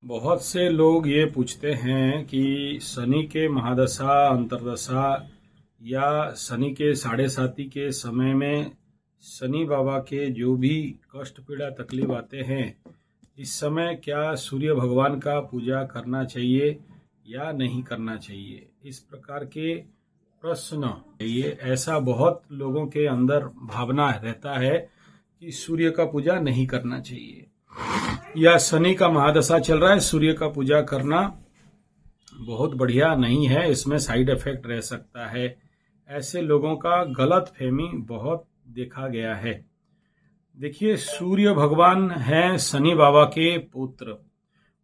बहुत से लोग ये पूछते हैं कि शनि के महादशा अंतर्दशा या शनि के साढ़े साती के समय में शनि बाबा के जो भी कष्ट पीड़ा तकलीफ आते हैं, इस समय क्या सूर्य भगवान का पूजा करना चाहिए या नहीं करना चाहिए। इस प्रकार के प्रश्न ये ऐसा बहुत लोगों के अंदर भावना रहता है कि सूर्य का पूजा नहीं करना चाहिए या शनि का महादशा चल रहा है, सूर्य का पूजा करना बहुत बढ़िया नहीं है, इसमें साइड इफेक्ट रह सकता है। ऐसे लोगों का गलत फहमी बहुत देखा गया है। देखिए, सूर्य भगवान हैं शनि बाबा के पुत्र,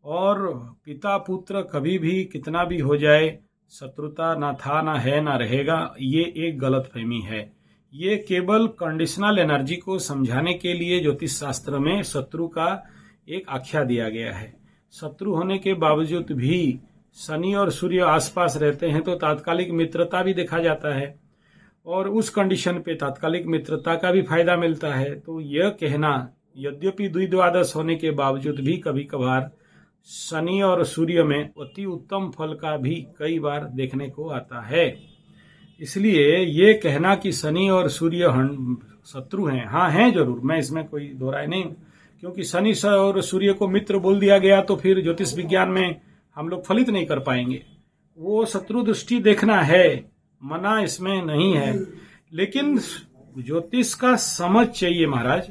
और पिता पुत्र कभी भी कितना भी हो जाए, शत्रुता ना था ना है ना रहेगा, ये एक गलत फहमी है। ये केवल कंडीशनल एनर्जी को समझाने के लिए ज्योतिष शास्त्र में शत्रु का एक आख्या दिया गया है। शत्रु होने के बावजूद भी शनि और सूर्य आसपास रहते हैं तो तात्कालिक मित्रता भी देखा जाता है, और उस कंडीशन पे तात्कालिक मित्रता का भी फायदा मिलता है। तो यह कहना, यद्यपि द्विद्वादश होने के बावजूद भी कभी कभार शनि और सूर्य में अति उत्तम फल का भी कई बार देखने को आता है। इसलिए ये कहना कि शनि और सूर्य शत्रु हैं, हाँ हैं जरूर, मैं इसमें कोई दो राय नहीं, क्योंकि शनि और सूर्य को मित्र बोल दिया गया तो फिर ज्योतिष विज्ञान में हम लोग फलित नहीं कर पाएंगे। वो शत्रु दृष्टि देखना है, मना इसमें नहीं है, लेकिन ज्योतिष का समझ चाहिए महाराज,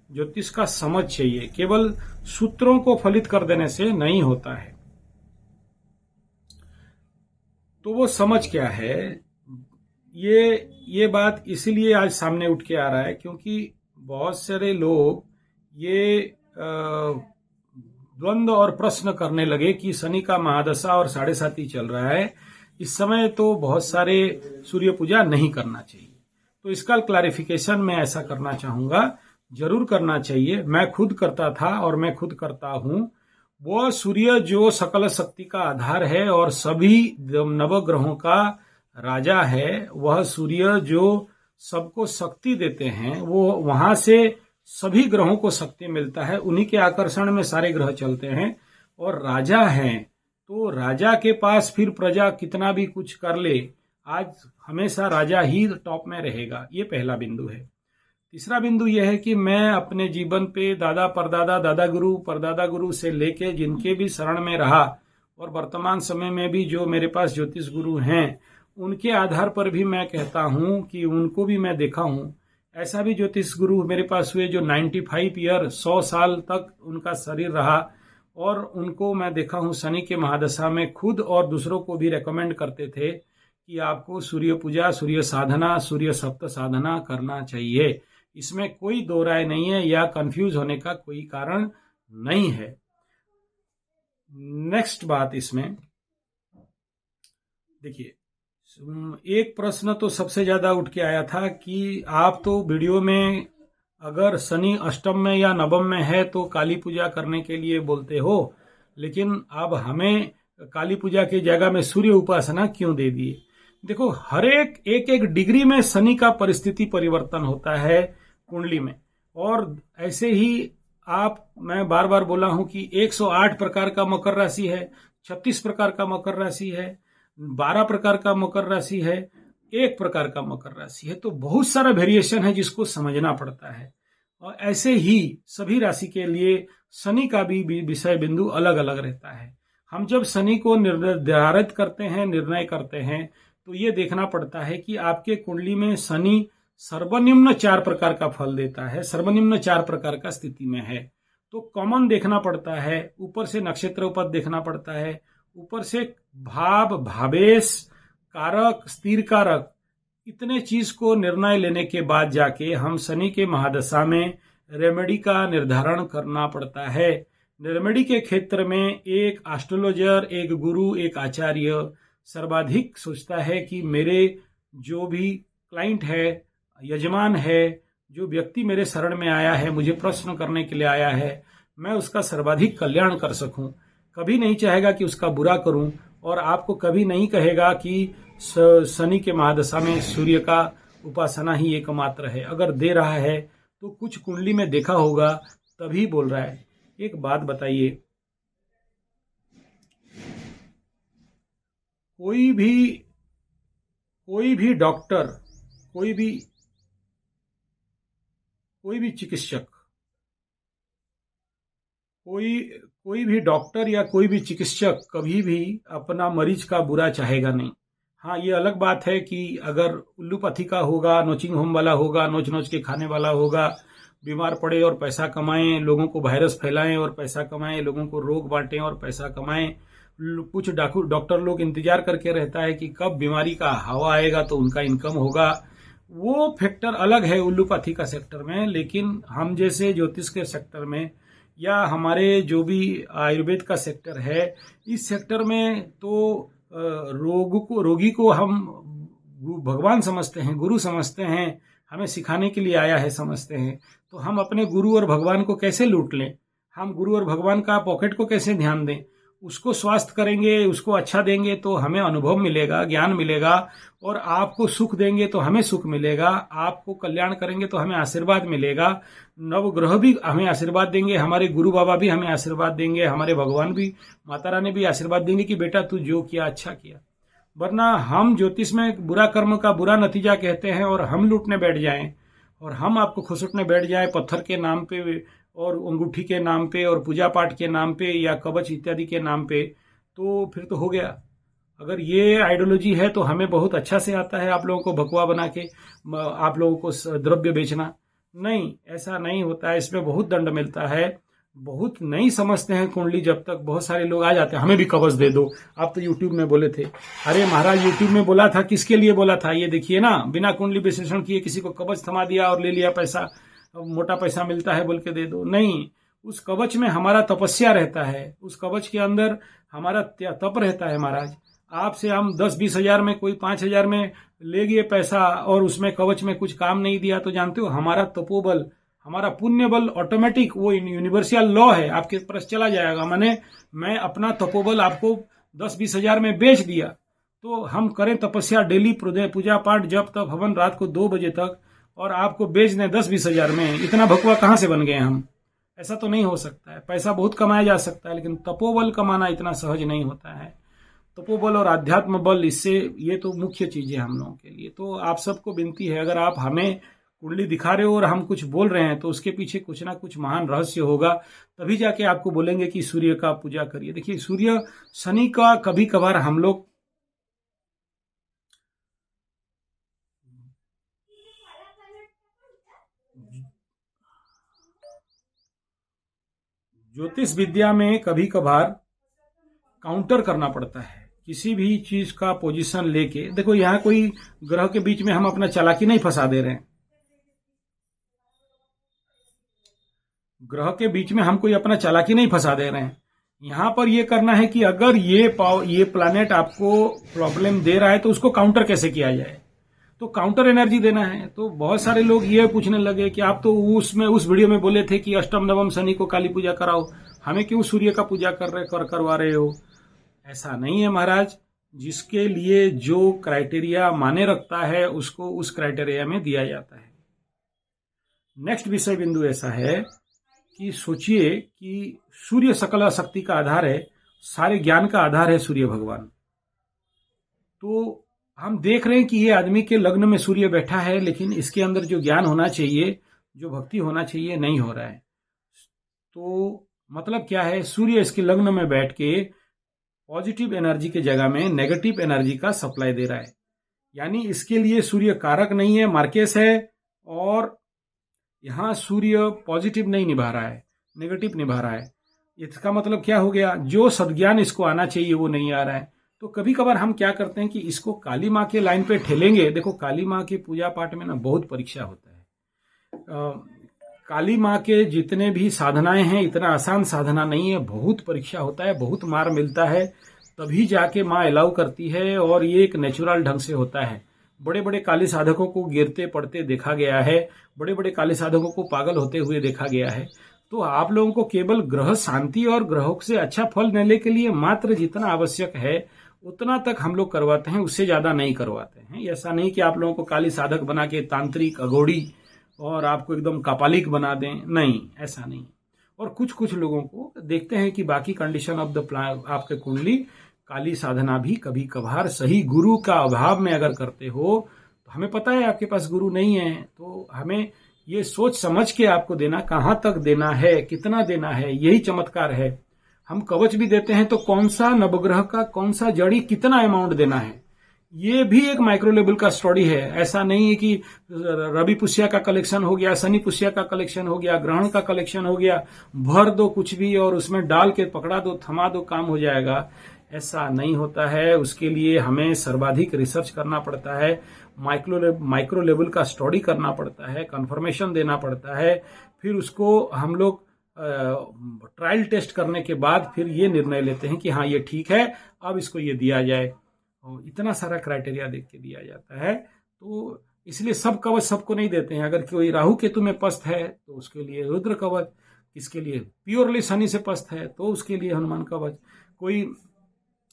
ज्योतिष का समझ चाहिए, केवल सूत्रों को फलित कर देने से नहीं होता है। तो वो समझ क्या है, ये बात इसीलिए आज सामने उठ के आ रहा है क्योंकि बहुत सारे लोग ये द्वंद्व और प्रश्न करने लगे कि शनि का महादशा और साढ़े साती चल रहा है, इस समय तो बहुत सारे सूर्य पूजा नहीं करना चाहिए। तो इसका क्लैरिफिकेशन मैं ऐसा करना चाहूंगा, जरूर करना चाहिए। मैं खुद करता था और मैं खुद करता हूं। वो सूर्य जो सकल शक्ति का आधार है और सभी नवग्रहों का राजा है, वह सूर्य जो सबको शक्ति देते हैं, वो वहां से सभी ग्रहों को शक्ति मिलता है, उन्हीं के आकर्षण में सारे ग्रह चलते हैं और राजा हैं। तो राजा के पास फिर प्रजा कितना भी कुछ कर ले, आज हमेशा राजा ही टॉप में रहेगा। ये पहला बिंदु है। तीसरा बिंदु यह है कि मैं अपने जीवन पे दादा परदादा, दादा गुरु परदादा गुरु से लेके जिनके भी शरण में रहा और वर्तमान समय में भी जो मेरे पास ज्योतिष गुरु हैं, उनके आधार पर भी मैं कहता हूं कि उनको भी मैं देखा हूं। ऐसा भी ज्योतिष गुरु मेरे पास हुए जो 95 ईयर 100 साल तक उनका शरीर रहा, और उनको मैं देखा हूं शनि के महादशा में खुद और दूसरों को भी रेकमेंड करते थे कि आपको सूर्य पूजा, सूर्य साधना, सूर्य सप्त साधना करना चाहिए। इसमें कोई दो राय नहीं है या कंफ्यूज होने का कोई कारण नहीं है। नेक्स्ट बात, इसमें देखिए, एक प्रश्न तो सबसे ज्यादा उठ के आया था कि आप तो वीडियो में अगर शनि अष्टम में या नवम में है तो काली पूजा करने के लिए बोलते हो, लेकिन अब हमें काली पूजा की जगह में सूर्य उपासना क्यों दे दिए। देखो, हर एक डिग्री में शनि का परिस्थिति परिवर्तन होता है कुंडली में, और ऐसे ही मैं बार बार बोला हूं कि 108 प्रकार का मकर राशि है, 36 प्रकार का मकर राशि है, 12 प्रकार का मकर राशि है, 1 प्रकार का मकर राशि है। तो बहुत सारा वेरिएशन है जिसको समझना पड़ता है, और ऐसे ही सभी राशि के लिए शनि का भी विषय बिंदु अलग अलग रहता है। हम जब शनि को निर्धारित करते हैं, निर्णय करते हैं, तो ये देखना पड़ता है कि आपके कुंडली में शनि सर्वनिम्न 4 प्रकार का फल देता है, सर्वनिम्न 4 प्रकार का स्थिति में है। तो कॉमन देखना पड़ता है, ऊपर से नक्षत्र उपद देखना पड़ता है, ऊपर से भाव, भावेश कारक, स्थिर कारक, इतने चीज को निर्णय लेने के बाद जाके हम शनि के महादशा में रेमेडी का निर्धारण करना पड़ता है। रेमेडी के क्षेत्र में एक एस्ट्रोलॉजर, एक गुरु, एक आचार्य सर्वाधिक सोचता है कि मेरे जो भी क्लाइंट है, यजमान है, जो व्यक्ति मेरे शरण में आया है, मुझे प्रश्न करने के लिए आया है, मैं उसका सर्वाधिक कल्याण कर सकूं। कभी नहीं चाहेगा कि उसका बुरा करूं, और आपको कभी नहीं कहेगा कि शनि के महादशा में सूर्य का उपासना ही एकमात्र है। अगर दे रहा है तो कुछ कुंडली में देखा होगा, तभी बोल रहा है। एक बात बताइए, कोई भी डॉक्टर, कोई भी चिकित्सक, कोई भी डॉक्टर या कोई भी चिकित्सक कभी भी अपना मरीज का बुरा चाहेगा नहीं। हाँ, ये अलग बात है कि अगर उल्लूपथी का होगा, नोचिंग होम वाला होगा, नोच नोच के खाने वाला होगा, बीमार पड़े और पैसा कमाएं, लोगों को वायरस फैलाएं और पैसा कमाएं, लोगों को रोग बांटें और पैसा कमाएं। कुछ डॉक्टर लोग इंतजार करके रहता है कि कब बीमारी का हवा आएगा तो उनका इनकम होगा। वो फैक्टर अलग है उल्लूपथी का सेक्टर में, लेकिन हम जैसे ज्योतिष के सेक्टर में या हमारे जो भी आयुर्वेद का सेक्टर है, इस सेक्टर में तो रोगी को हम भगवान समझते हैं, गुरु समझते हैं, हमें सिखाने के लिए आया है समझते हैं। तो हम अपने गुरु और भगवान को कैसे लूट लें? हम गुरु और भगवान का पॉकेट को कैसे ध्यान दें? उसको स्वास्थ्य करेंगे, उसको अच्छा देंगे तो हमें अनुभव मिलेगा, ज्ञान मिलेगा, और आपको सुख देंगे तो हमें सुख मिलेगा, आपको कल्याण करेंगे तो हमें आशीर्वाद मिलेगा। नवग्रह भी हमें आशीर्वाद देंगे, हमारे गुरु बाबा भी हमें आशीर्वाद देंगे, हमारे भगवान भी, माता रानी भी आशीर्वाद देंगे कि बेटा तू जो किया अच्छा किया। वरना हम ज्योतिष में बुरा कर्म का बुरा नतीजा कहते हैं और हम लूटने बैठ जाएं और हम आपको खुसुटने बैठ जाएं पत्थर के नाम पे और अंगूठी के नाम पे और पूजा पाठ के नाम पे या कवच इत्यादि के नाम पे, तो फिर तो हो गया। अगर ये आइडियोलॉजी है तो हमें बहुत अच्छा से आता है आप लोगों को भगवा बना के आप लोगों को द्रव्य बेचना। नहीं, ऐसा नहीं होता है, इसमें बहुत दंड मिलता है। बहुत नहीं समझते हैं कुंडली, जब तक बहुत सारे लोग आ जाते हैं हमें भी कवच दे दो। आप तो यूट्यूब में बोले थे, अरे महाराज यूट्यूब में बोला था, किसके लिए बोला था ये देखिए ना, बिना कुंडली विश्लेषण किए किसी को कवच थमा दिया और ले लिया पैसा, मोटा पैसा मिलता है बोल के दे दो। नहीं, उस कवच में हमारा तपस्या रहता है, उस कवच के अंदर हमारा तप रहता है महाराज। आपसे हम 10-20 हजार में, कोई 5 हजार में ले गए पैसा और उसमें कवच में कुछ काम नहीं दिया, तो जानते हो हमारा तपोबल, हमारा पुण्य बल ऑटोमेटिक वो यूनिवर्सल लॉ है आपके पास चला जाएगा। माने मैं अपना तपोबल आपको 10-20 हजार में बेच दिया, तो हम करें तपस्या डेली, पूजा पाठ, जप तप हवन रात को 2 बजे तक, और आपको बेच दें 10-20 हजार में, इतना भगवा कहां से बन गए हम? ऐसा तो नहीं हो सकता है। पैसा बहुत कमाया जा सकता है, लेकिन तपोबल कमाना इतना सहज नहीं होता है। तपोबल और आध्यात्म बल, इससे ये तो मुख्य चीजें हम लोगों के लिए। तो आप सबको विनती है, अगर आप हमें कुंडली दिखा रहे हो और हम कुछ बोल रहे हैं तो उसके पीछे कुछ ना कुछ महान रहस्य होगा, तभी जाके आपको बोलेंगे कि सूर्य का पूजा करिए। देखिए, सूर्य, शनि का कभी कभार हम लोग ज्योतिष विद्या में कभी कभार काउंटर करना पड़ता है किसी भी चीज का पोजीशन लेके। देखो, यहाँ कोई ग्रह के बीच में हम अपना चालाकी नहीं फंसा दे रहे हैं, ग्रह के बीच में हम कोई अपना चालाकी नहीं फंसा दे रहे हैं। यहां पर यह करना है कि अगर ये प्लैनेट आपको प्रॉब्लम दे रहा है तो उसको काउंटर कैसे किया जाए, तो काउंटर एनर्जी देना है। तो बहुत सारे लोग ये पूछने लगे कि आप तो उस वीडियो में बोले थे कि अष्टम नवम शनि को काली पूजा कराओ, हमें क्यों सूर्य का पूजा करवा रहे हो? ऐसा नहीं है महाराज, जिसके लिए जो क्राइटेरिया माने रखता है उसको उस क्राइटेरिया में दिया जाता है। नेक्स्ट विषय बिंदु ऐसा है कि सोचिए कि सूर्य सकल शक्ति का आधार है, सारे ज्ञान का आधार है सूर्य भगवान। तो हम देख रहे हैं कि ये आदमी के लग्न में सूर्य बैठा है, लेकिन इसके अंदर जो ज्ञान होना चाहिए, जो भक्ति होना चाहिए, नहीं हो रहा है। तो मतलब क्या है, सूर्य इसके लग्न में बैठ के पॉजिटिव एनर्जी के जगह में नेगेटिव एनर्जी का सप्लाई दे रहा है। यानी इसके लिए सूर्य कारक नहीं है, मार्केस है, और यहां सूर्य पॉजिटिव नहीं निभा रहा है, नेगेटिव निभा रहा है। इसका मतलब क्या हो गया, जो सद्ज्ञान इसको आना चाहिए वो नहीं आ रहा है। तो कभी कभार हम क्या करते हैं कि इसको काली माँ के लाइन पे ठेलेंगे। देखो, काली माँ के पूजा पाठ में ना बहुत परीक्षा होता है। काली माँ के जितने भी साधनाएं हैं, इतना आसान साधना नहीं है, बहुत परीक्षा होता है, बहुत मार मिलता है, तभी जाके माँ अलाउ करती है, और ये एक नेचुरल ढंग से होता है। बड़े बड़े काली साधकों को गिरते पड़ते देखा गया है, बड़े बड़े काली साधकों को पागल होते हुए देखा गया है। तो आप लोगों को केवल ग्रह शांति और ग्रहों से अच्छा फल लेने के लिए मात्र जितना आवश्यक है उतना तक हम लोग करवाते हैं, उससे ज्यादा नहीं करवाते हैं। ऐसा नहीं कि आप लोगों को काली साधक बना के तांत्रिक, अघोड़ी और आपको एकदम कापालिक बना दें, नहीं, ऐसा नहीं। और कुछ कुछ लोगों को देखते हैं कि बाकी कंडीशन ऑफ द आपके कुंडली काली साधना भी कभी कभार सही गुरु का अभाव में अगर करते हो, तो हमें पता है आपके पास गुरु नहीं है, तो हमें ये सोच समझ के आपको देना, कहाँ तक देना है, कितना देना है, यही चमत्कार है। हम कवच भी देते हैं तो कौन सा नवग्रह का कौन सा जड़ी कितना अमाउंट देना है, ये भी एक माइक्रो लेवल का स्टडी है। ऐसा नहीं है कि रवि पुष्या का कलेक्शन हो गया, शनि पुष्या का कलेक्शन हो गया, ग्रहण का कलेक्शन हो गया, भर दो कुछ भी और उसमें डाल के पकड़ा दो, थमा दो, काम हो जाएगा। ऐसा नहीं होता है। उसके लिए हमें सर्वाधिक रिसर्च करना पड़ता है, माइक्रो लेवल का स्टडी करना पड़ता है, कंफर्मेशन देना पड़ता है, फिर उसको हम लोग ट्रायल टेस्ट करने के बाद फिर ये निर्णय लेते हैं कि हाँ ये ठीक है, अब इसको ये दिया जाए। और इतना सारा क्राइटेरिया देख के दिया जाता है। तो इसलिए सब कवच सबको नहीं देते हैं। अगर कोई राहु केतु में पस्त है तो उसके लिए रुद्र कवच, किसके लिए प्योरली शनि से पस्त है तो उसके लिए हनुमान कवच, कोई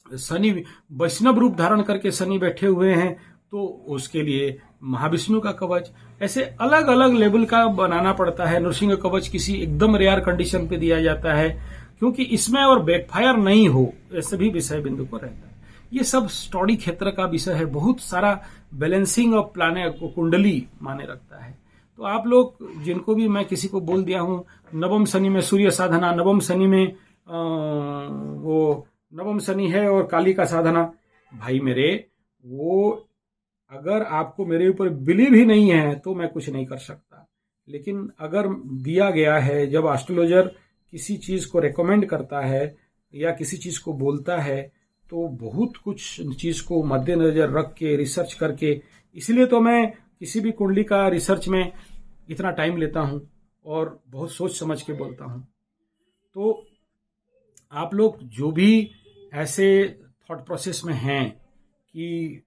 शनि वैष्णव रूप धारण करके शनि बैठे हुए हैं तो उसके लिए महाविष्णु का कवच। ऐसे अलग अलग लेवल का बनाना पड़ता है। नृसिंह कवच किसी एकदम रेयर कंडीशन पे दिया जाता है, क्योंकि इसमें और बैकफायर नहीं हो, ऐसे भी विषय बिंदु को रहता है। ये सब स्टडी क्षेत्र का विषय है। बहुत सारा बैलेंसिंग ऑफ प्लानेट को कुंडली माने रखता है। तो आप लोग जिनको भी मैं किसी को बोल दिया हूं, नवम शनि में सूर्य साधना, नवम शनि में वो नवम शनि है और काली का साधना, भाई मेरे, वो अगर आपको मेरे ऊपर बिलीव ही नहीं है तो मैं कुछ नहीं कर सकता। लेकिन अगर दिया गया है, जब एस्ट्रोलॉजर किसी चीज को रेकमेंड करता है या किसी चीज को बोलता है, तो बहुत कुछ चीज को मद्देनजर रख के रिसर्च करके, इसलिए तो मैं किसी भी कुंडली का रिसर्च में इतना टाइम लेता हूं और बहुत सोच समझ के बोलता हूं। तो आप लोग जो भी ऐसे थॉट प्रोसेस में हैं कि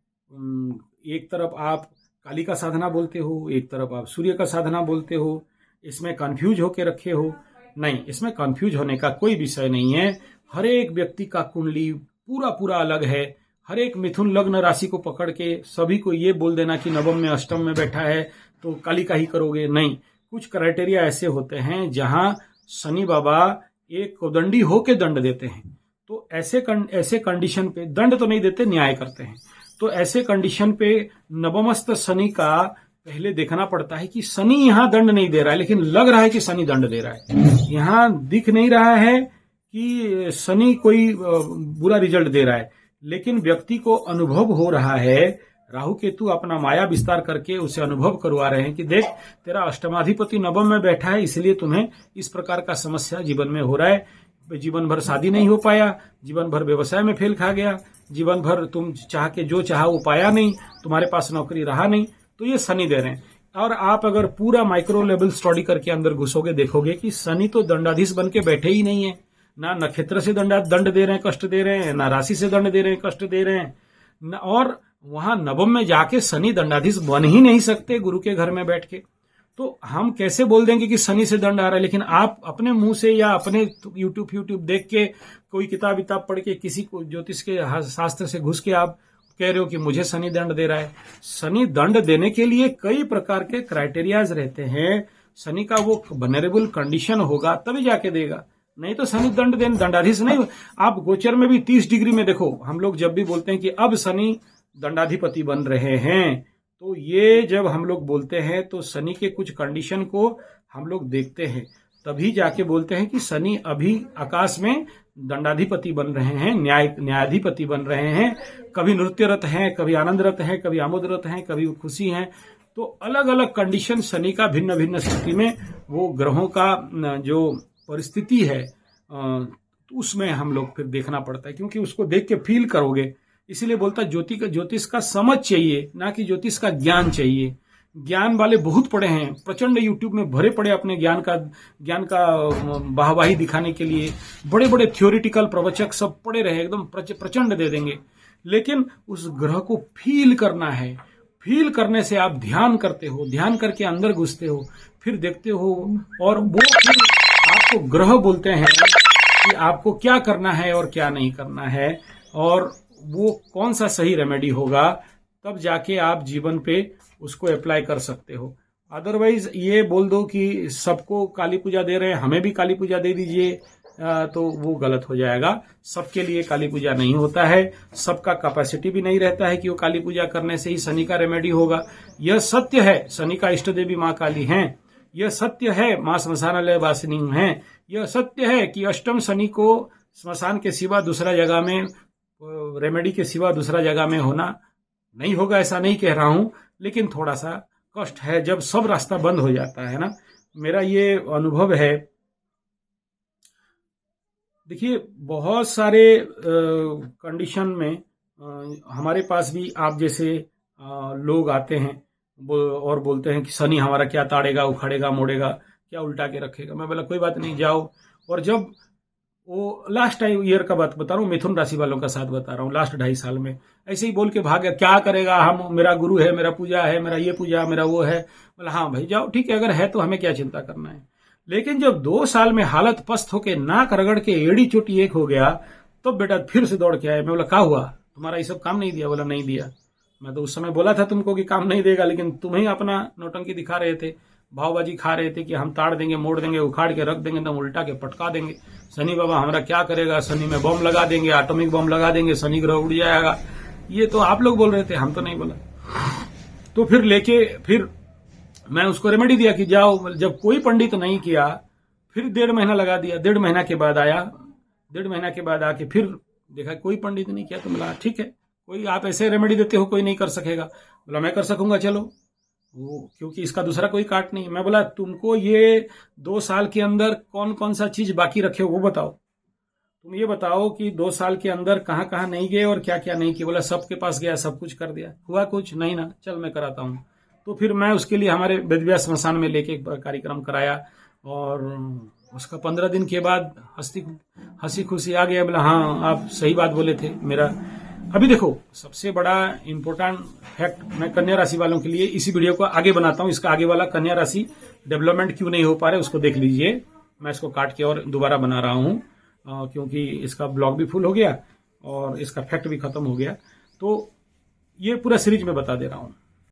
एक तरफ आप काली का साधना बोलते हो, एक तरफ आप सूर्य का साधना बोलते हो, इसमें कंफ्यूज होके रखे हो, नहीं, इसमें कंफ्यूज होने का कोई विषय नहीं है। हर एक व्यक्ति का कुंडली पूरा अलग है। हर एक मिथुन लग्न राशि को पकड़ के सभी को ये बोल देना कि नवम में अष्टम में बैठा है तो काली का ही करोगे, नहीं। कुछ क्राइटेरिया ऐसे होते हैं जहां शनि बाबा एक कोदंडी होके दंड देते हैं। तो ऐसे कंडीशन पे दंड तो नहीं देते, न्याय करते हैं। तो ऐसे कंडीशन पे नवमस्त शनि का पहले देखना पड़ता है कि शनि यहां दंड नहीं दे रहा है, लेकिन लग रहा है कि शनि दंड दे रहा है। यहां दिख नहीं रहा है कि शनि कोई बुरा रिजल्ट दे रहा है, लेकिन व्यक्ति को अनुभव हो रहा है। राहु केतु अपना माया विस्तार करके उसे अनुभव करवा रहे हैं कि देख, तेरा अष्टमाधिपति नवम में बैठा है, इसलिए तुम्हें इस प्रकार का समस्या जीवन में हो रहा है। जीवन भर शादी नहीं हो पाया, जीवन भर व्यवसाय में फेल खा गया, जीवन भर तुम चाह के जो चाहा वो पाया नहीं, तुम्हारे पास नौकरी रहा नहीं, तो ये शनि दे रहे हैं। और आप अगर पूरा माइक्रो लेवल स्टडी करके अंदर घुसोगे, देखोगे कि शनि तो दंडाधीश बन के बैठे ही नहीं है। ना नक्षत्र से दंड दे रहे हैं, कष्ट दे रहे हैं, ना राशि से दंड दे रहे हैं, कष्ट दे रहे हैं, और वहां नवम में जाके शनि दंडाधीश बन ही नहीं सकते गुरु के घर में बैठ के। तो हम कैसे बोल देंगे कि शनि से दंड आ रहा है? लेकिन आप अपने मुंह से या अपने यूट्यूब देख के, कोई किताब पढ़ के, किसी को ज्योतिष के शास्त्र से घुस के आप कह रहे हो कि मुझे शनि दंड दे रहा है। शनि दंड देने के लिए कई प्रकार के क्राइटेरियाज रहते हैं। शनि का वो वनरेबल कंडीशन होगा तभी जाके देगा, नहीं तो शनि दंडाधीश नहीं। आप गोचर में भी 30 डिग्री में देखो, हम लोग जब भी बोलते हैं कि अब शनि दंडाधिपति बन रहे हैं, तो ये जब हम लोग बोलते हैं तो शनि के कुछ कंडीशन को हम लोग देखते हैं, तभी जाके बोलते हैं कि शनि अभी आकाश में दंडाधिपति बन रहे हैं, न्यायाधिपति बन रहे हैं। कभी नृत्यरत हैं, कभी आनंदरत हैं, कभी आमोदरत हैं, कभी खुशी हैं। तो अलग अलग कंडीशन शनि का भिन्न भिन्न स्थिति में वो ग्रहों का जो परिस्थिति है उसमें हम लोग फिर देखना पड़ता है, क्योंकि उसको देख के फील करोगे। इसीलिए बोलता ज्योतिष का समझ चाहिए, ना कि ज्योतिष का ज्ञान चाहिए। ज्ञान वाले बहुत पड़े हैं, प्रचंड यूट्यूब में भरे पड़े अपने ज्ञान का वाहवाही दिखाने के लिए। बड़े बड़े थ्योरिटिकल प्रवचक सब पड़े रहे, एकदम प्रचंड दे देंगे। लेकिन उस ग्रह को फील करना है। फील करने से आप ध्यान करते हो, ध्यान करके अंदर घुसते हो, फिर देखते हो, और वो फिर आपको ग्रह बोलते हैं कि आपको क्या करना है और क्या नहीं करना है, और वो कौन सा सही रेमेडी होगा, तब जाके आप जीवन पे उसको अप्लाई कर सकते हो। अदरवाइज ये बोल दो कि सबको काली पूजा दे रहे हैं, हमें भी काली पूजा दे दीजिए, तो वो गलत हो जाएगा। सबके लिए काली पूजा नहीं होता है, सबका कैपेसिटी भी नहीं रहता है कि वो काली पूजा करने से ही शनि का रेमेडी होगा। यह सत्य है, शनि का इष्ट देवी माँ काली हैं। यह सत्य है, माँ श्मशानालय वासिनी हैं। यह सत्य है कि अष्टम शनि को श्मशान के सिवा दूसरा जगह में, रेमेडी के सिवा दूसरा जगह में होना नहीं होगा, ऐसा नहीं कह रहा हूं, लेकिन थोड़ा सा कष्ट है जब सब रास्ता बंद हो जाता है ना। मेरा ये अनुभव है। देखिए, बहुत सारे कंडीशन में हमारे पास भी आप जैसे लोग आते हैं और बोलते हैं कि शनि हमारा क्या ताड़ेगा, उखाड़ेगा, मोड़ेगा, क्या उल्टा के रखेगा। मैं बोला कोई बात नहीं, जाओ। और जब वो लास्ट टाइम ईयर का बात बता रहा हूँ, मिथुन राशि वालों का साथ बता रहा हूँ, लास्ट 2.5 साल में ऐसे ही बोल के भाग गया, क्या करेगा, हम, मेरा गुरु है, मेरा पूजा है, मेरा ये पूजा, मेरा वो है। बोला हाँ भाई जाओ, ठीक है, अगर है तो हमें क्या चिंता करना है। लेकिन जब 2 साल में हालत पस्त होके नाक रगड़ के एड़ी चोटी एक हो गया, तो बेटा फिर से दौड़ के आए। मैं बोला क्या हुआ, तुम्हारा ये सब काम नहीं दिया? बोला नहीं दिया। मैं तो उस समय बोला था तुमको कि काम नहीं देगा, लेकिन तुम ही अपना नौटंकी दिखा रहे थे, भावबाजी खा रहे थे कि हम ताड़ देंगे, मोड़ देंगे, उखाड़ के रख देंगे, तो उल्टा के पटका देंगे। शनि बाबा हमारा क्या करेगा, शनि में बम लगा देंगे, एटॉमिक बम लगा देंगे, शनि ग्रह उड़ जाएगा। ये तो आप लोग बोल रहे थे, हम तो नहीं बोला। तो फिर मैं उसको रेमेडी दिया कि जाओ। जब कोई पंडित नहीं किया, फिर 1.5 महीना लगा दिया। 1.5 महीना के बाद आया, 1.5 महीना के बाद आके फिर देखा कोई पंडित नहीं किया। तो बोला ठीक है, कोई आप ऐसे रेमेडी देते हो, कोई नहीं कर सकेगा। बोला मैं कर सकूंगा, चलो। वो क्योंकि इसका दूसरा कोई काट नहीं। मैं बोला तुमको ये 2 साल के अंदर कौन कौन सा चीज बाकी रखे हो वो बताओ। तुम ये बताओ कि 2 साल के अंदर कहाँ कहाँ नहीं गए और क्या क्या नहीं किया। बोला सबके पास गया, सब कुछ कर दिया, हुआ कुछ नहीं ना, चल मैं कराता हूँ। तो फिर मैं उसके लिए हमारे वेदव्यास श्मशान में लेके एक कार्यक्रम कराया, और उसका 15 दिन के बाद हंसी खुशी आ गया। बोला हाँ आप सही बात बोले थे। मेरा अभी देखो, सबसे बड़ा इंपॉर्टेंट फैक्ट मैं कन्या राशि वालों के लिए इसी वीडियो को आगे बनाता हूँ। इसका आगे वाला कन्या राशि डेवलपमेंट क्यों नहीं हो पा रहे उसको देख लीजिए। मैं इसको काट के और दोबारा बना रहा हूँ, क्योंकि इसका ब्लॉग भी फुल हो गया और इसका फैक्ट भी खत्म हो गया। तो ये पूरा सीरीज में बता दे रहा हूँ।